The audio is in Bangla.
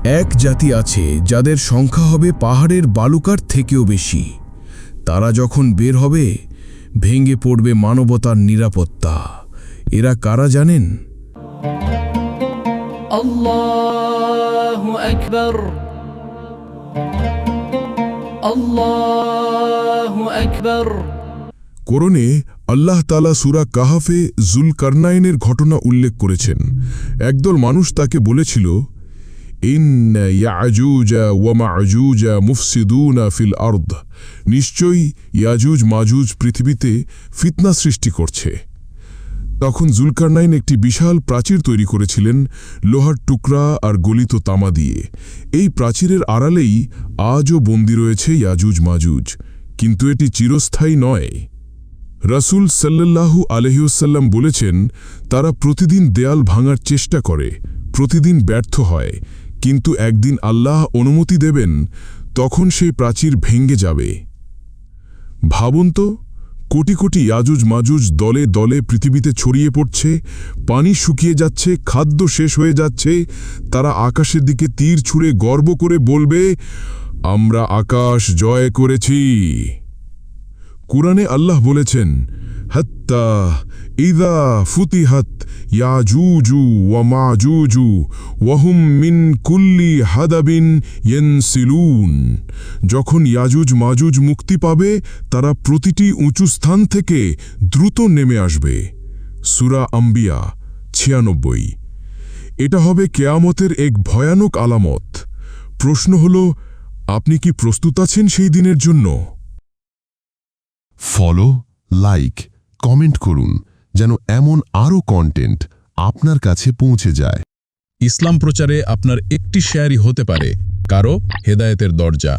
এক জাতি আছে যাদের সংখ্যা হবে পাহাড়ের বালুকার থেকেও বেশি। তারা যখন বের হবে ভেঙে পড়বে মানবতার নিরাপত্তা। এরা কারা জানেন? আল্লাহু আকবার, আল্লাহু আকবার। কোরআনে আল্লাহ তাআলা সূরা কাহাফে যুলকারনাইনের ঘটনা উল্লেখ করেছেন। একদল মানুষ তাকে বলেছিল, ইন্না ইয়াজুজা ওয়া মাজুজা মুফসিদুনা ফিল আরদ, নিশ্চয়ই ইয়াজুজ মাজুজ পৃথিবীতে ফিতনা সৃষ্টি করছে। তখন যুলকারনাইন একটি বিশাল প্রাচীর তৈরি করেছিলেন লোহার টুকরা আর গলিত তামা দিয়ে। এই প্রাচীরের আড়ালেই আজও বন্দী রয়েছে ইয়াজুজ মাজুজ, কিন্তু এটি চিরস্থায়ী নয়। রাসূল সাল্লাল্লাহু আলাইহি ওয়াসাল্লাম বলেছেন, তারা প্রতিদিন দেয়াল ভাঙার চেষ্টা করে, প্রতিদিন ব্যর্থ হয়, কিন্তু একদিন আল্লাহ অনুমতি দেবেন, তখন সেই প্রাচীর ভেঙে যাবে। ভাবুন তো, কোটি কোটি ইয়াজুজ মাজুজ দলে দলে পৃথিবীতে ছড়িয়ে পড়ছে, পানি শুকিয়ে যাচ্ছে, খাদ্য শেষ হয়ে যাচ্ছে। তারা আকাশের দিকে তীর ছুঁড়ে গর্ব করে বলবে, আমরা আকাশ জয় করেছি। কুরআনে আল্লাহ বলেছেন, হাত্তা ইযা ফুতিহাত ইয়াজুজু ওয়া মাজুজু ওয়া হুম মিন কুল্লি হাদাবিন ইয়ানসিলুন, যখন ইয়াজুজ মাজুজ মুক্তি পাবে তারা প্রতিটি উঁচু স্থান থেকে দ্রুত নেমে আসবে। সূরা আম্বিয়া ৯৬। এটা হবে কিয়ামতের এক ভয়ানক আলামত। প্রশ্ন হল, আপনি কি প্রস্তুত আছেন সেই দিনের জন্য? ফলো, লাইক, কমেন্ট করুন যেন এমন আরও কন্টেন্ট আপনার কাছে পৌঁছে যায়। ইসলাম প্রচারে আপনার একটি শেয়ারই হতে পারে কারো হেদায়েতের দরজা।